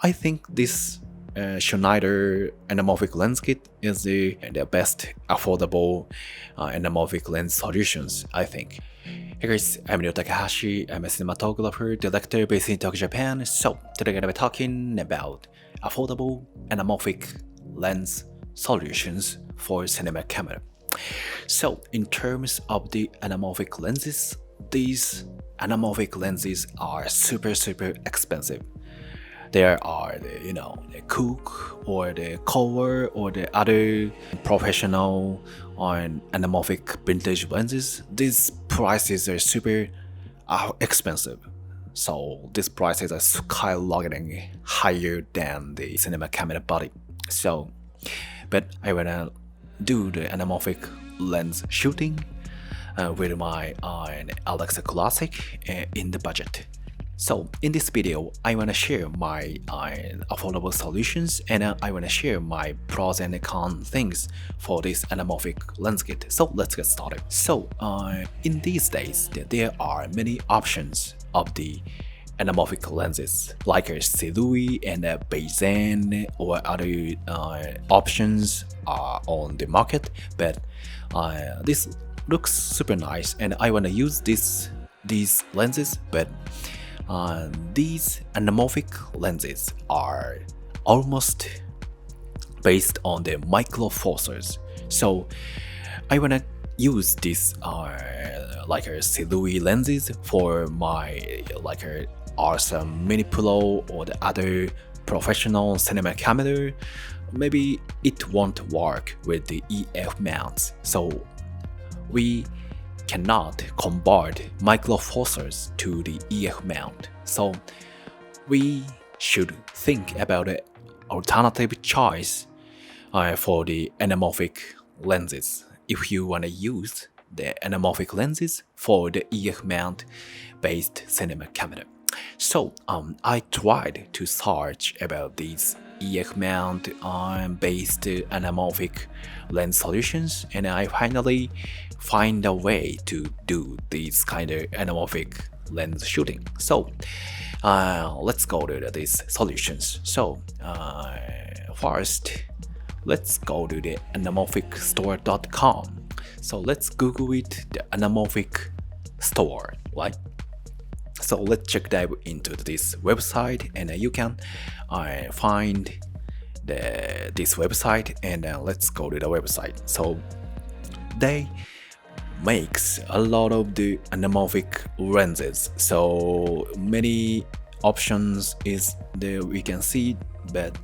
I think this Schneider Anamorphic Lens Kit is the best affordable anamorphic lens solutions, I think. Hey guys, I'm Ryo Takahashi. I'm a cinematographer, director based in Tokyo, Japan. So today I'm going to be talking about affordable anamorphic lens solutions for cinema camera. So in terms of the anamorphic lenses, these anamorphic lenses are super expensive. There are the cooke or the kowa or the other professional on anamorphic vintage lenses. These prices are super expensive. So these prices are skyrocketing higher than the cinema camera body. So, but I wanna do the anamorphic lens shooting with my Alexa Classic in the budget. So in this video, I want to share my affordable solutions, and I want to share my pros and cons things for this anamorphic lens kit. So let's get started. So in these days, there are many options of the anamorphic lenses, like a Silui and a Bayesian or other options are on the market. But this looks super nice, and I want to use these lenses, but these anamorphic lenses are almost based on the micro four thirds. So I wanna use this like a Silui lenses for my like a awesome Mini Pro or the other professional cinema camera. Maybe it won't work with the EF mounts. So we cannot convert micro four thirds to the EF mount. So we should think about an alternative choice for the anamorphic lenses if you want to use the anamorphic lenses for the EF mount based cinema camera. So I tried to search about these EF mount based anamorphic lens solutions, and I finally find a way to do these kind of anamorphic lens shooting. So let's go to these solutions. So first, let's go to the anarmophic.store.com. So let's Google it, the anamorphic store, right? So let's check dive into this website, and you can find this website, and let's go to the website. So they makes a lot of the anamorphic lenses, so many options is there we can see. But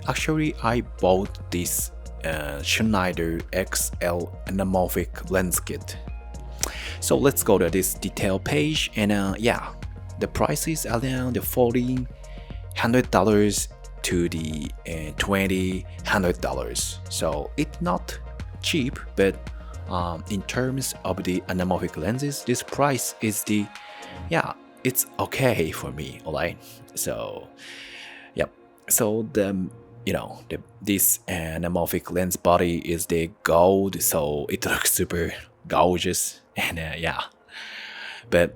actually I bought this Schneider XL Anarmophic Lens kit. So let's go to this detail page, and yeah, the price is around the $1,400 to the $2,100. So it's not cheap, but in terms of the anamorphic lenses, this price is it's okay for me, alright? So yep. So this anamorphic lens body is the gold, so it looks super gorgeous, and yeah. But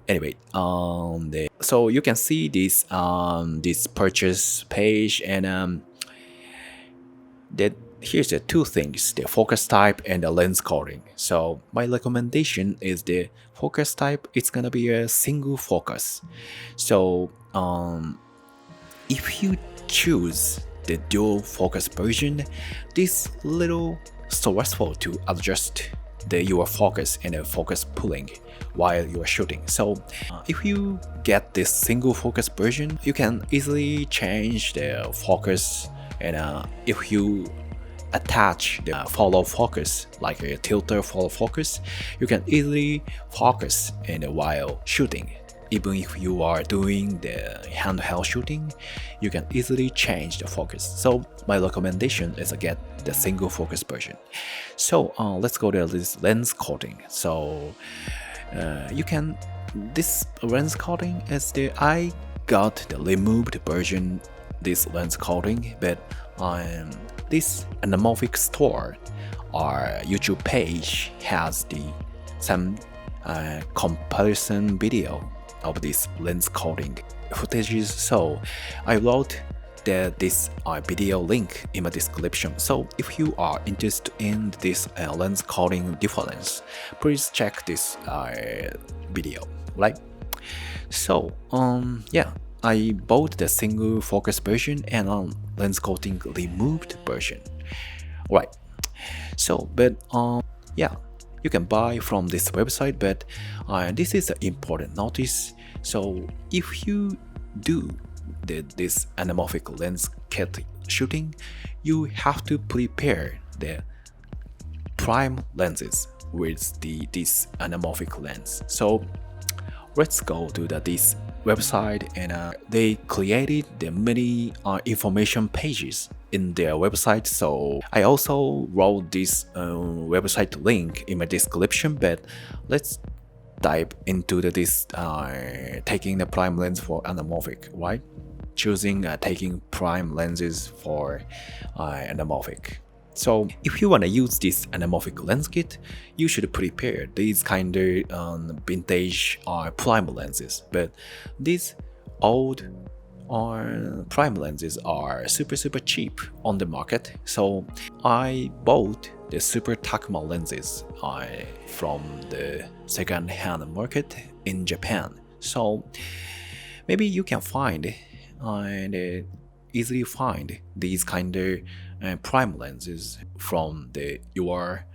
anyway, so you can see this this purchase page, and that here's the two things: the focus type and the lens coating. So my recommendation is the focus type. It's gonna be a single focus. So if you choose the dual focus version, this little stressful to adjust your focus and the focus pulling while you are shooting. So if you get this single focus version, you can easily change the focus, and if you attach the follow focus, like a tilter follow focus, you can easily focus while shooting. Even if you are doing the handheld shooting, you can easily change the focus. So my recommendation is to get the single focus version. So let's go to this lens coating. So this lens coating is I got the removed version, this lens coating, but this anamorphic store or YouTube page has some comparison video of this lens coating footages. So I wrote this video link in my description. So if you are interested in this lens coating difference, please check this video, right? So yeah, I bought the single focus version and lens coating removed version, right? So but yeah, you can buy from this website, but this is an important notice. So if you do this anamorphic lens kit shooting, you have to prepare the prime lenses with this anamorphic lens. So let's go to this website, and they created the many information pages in their website. So I also wrote this website link in my description, but let's dive into this taking the prime lens for anamorphic, right? Choosing taking prime lenses for anamorphic. So if you want to use this anamorphic lens kit, you should prepare these kind of vintage prime lenses. But these old prime lenses are super cheap on the market. So I bought the super Takuma lenses from the second-hand market in Japan. So maybe you can find and easily find these kind of prime lenses from your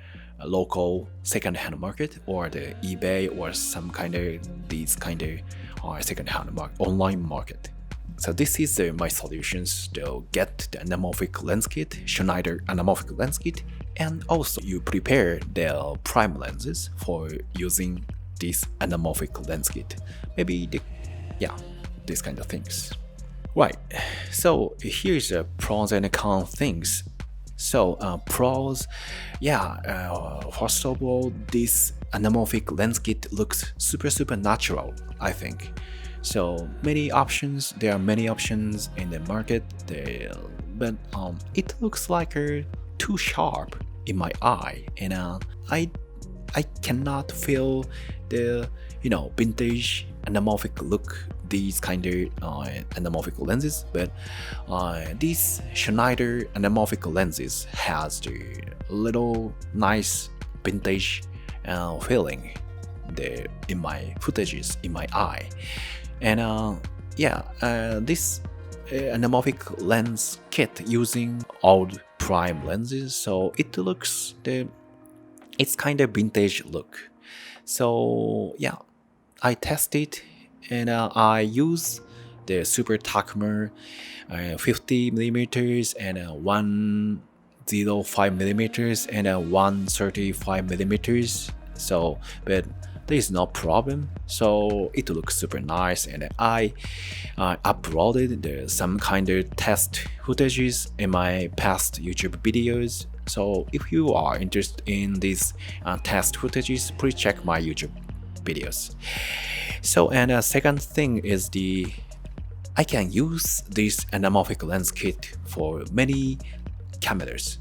local second-hand market or the eBay or some kind of these kind of second-hand online market. So this is my solutions to get the anamorphic lens kit, Schneider Anamorphic Lens kit, and also you prepare the prime lenses for using this anamorphic lens kit. Maybe these kind of things. Right, so here's the pros and cons things. So pros, first of all, this anamorphic lens kit looks super natural, I think. So there are many options in the market, but it looks like too sharp in my eye, and I cannot feel the vintage anamorphic look these kind of anamorphic lenses. But these Schneider anamorphic lenses has the little nice vintage feeling in my footages in my eye. And this anamorphic lens kit using old prime lenses, so it looks it's kind of vintage look. So yeah, I tested and I use the super Takuma 50mm and 105mm and 135mm. So but there is no problem, so it looks super nice, and I uploaded some kind of test footages in my past YouTube videos. So if you are interested in these test footages, please check my YouTube videos. So and second thing is I can use this anamorphic lens kit for many cameras,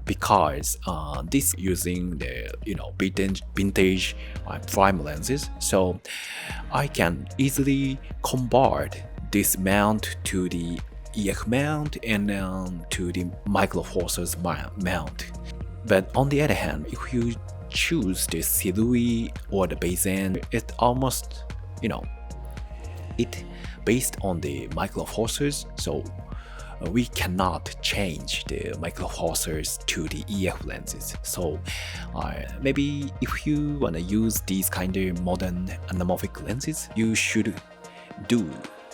because this using the vintage prime lenses, so I can easily convert this mount to the EF mount and to the micro four thirds mount. But on the other hand, if you choose the Silui or the Bayesian, it almost it based on the micro four thirds, so we cannot change the micro four thirds to the EF lenses. So maybe if you want to use these kind of modern anamorphic lenses, you should do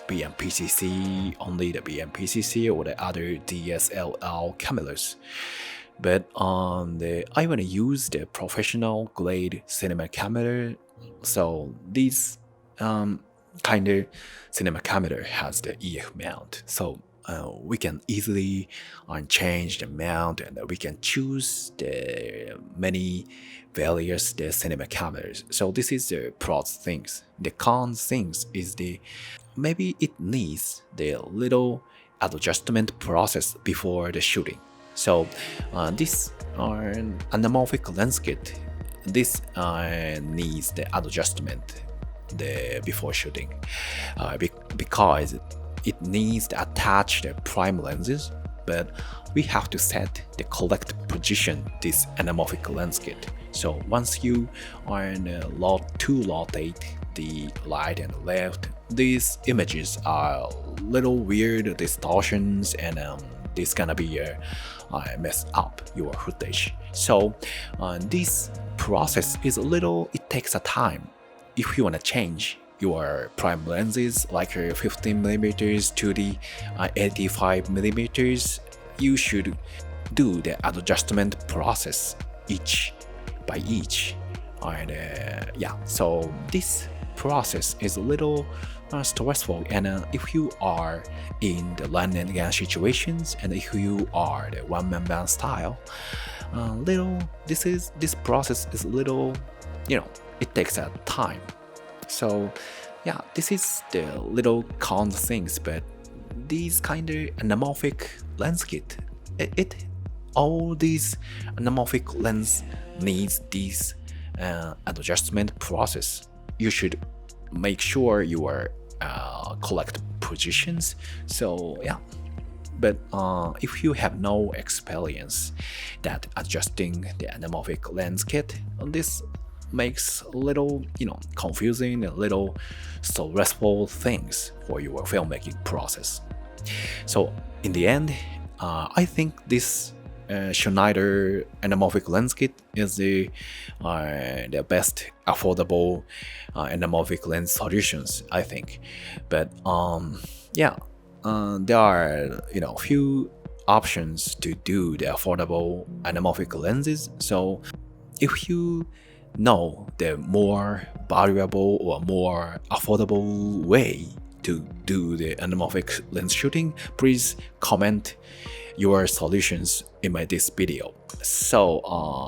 BMPCC, only the BMPCC or the other DSLR cameras. But I want to use the professional grade cinema camera. So this kind of cinema camera has the EF mount. So we can easily change the mount, and we can choose the many various cinema cameras. So this is the pros things. The cons things is maybe it needs the little adjustment process before the shooting. So this anamorphic lens kit, this needs the adjustment before shooting, because it needs to attach the prime lenses, but we have to set the correct position this anamorphic lens kit. So once you are in rotate the right and left, these images are little weird distortions, and this gonna be mess up your footage. So this process is it takes a time. If you wanna change your prime lenses like 15mm to the 85mm, you should do the adjustment process each by each. And so this process is a little stressful, and if you are in the land and gun situations, and if you are the one-man band style, this process is a little, it takes a time. So yeah, this is the little con things, but these kind of anamorphic lens kit, all these anamorphic lens needs this adjustment process. You should make sure you are correct positions. So yeah, but if you have no experience that adjusting the anamorphic lens kit, this makes a little confusing, a little stressful things for your filmmaking process. So in the end, I think this Schneider anamorphic lens kit is the best affordable anamorphic lens solutions, I think. But there are few options to do the affordable anamorphic lenses. So if you know the more valuable or more affordable way to do the anamorphic lens shooting, please comment your solutions in this video. So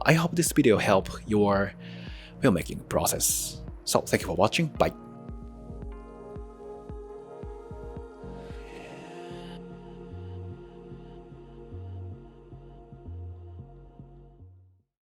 I hope this video helped your filmmaking process. So thank you for watching. Bye.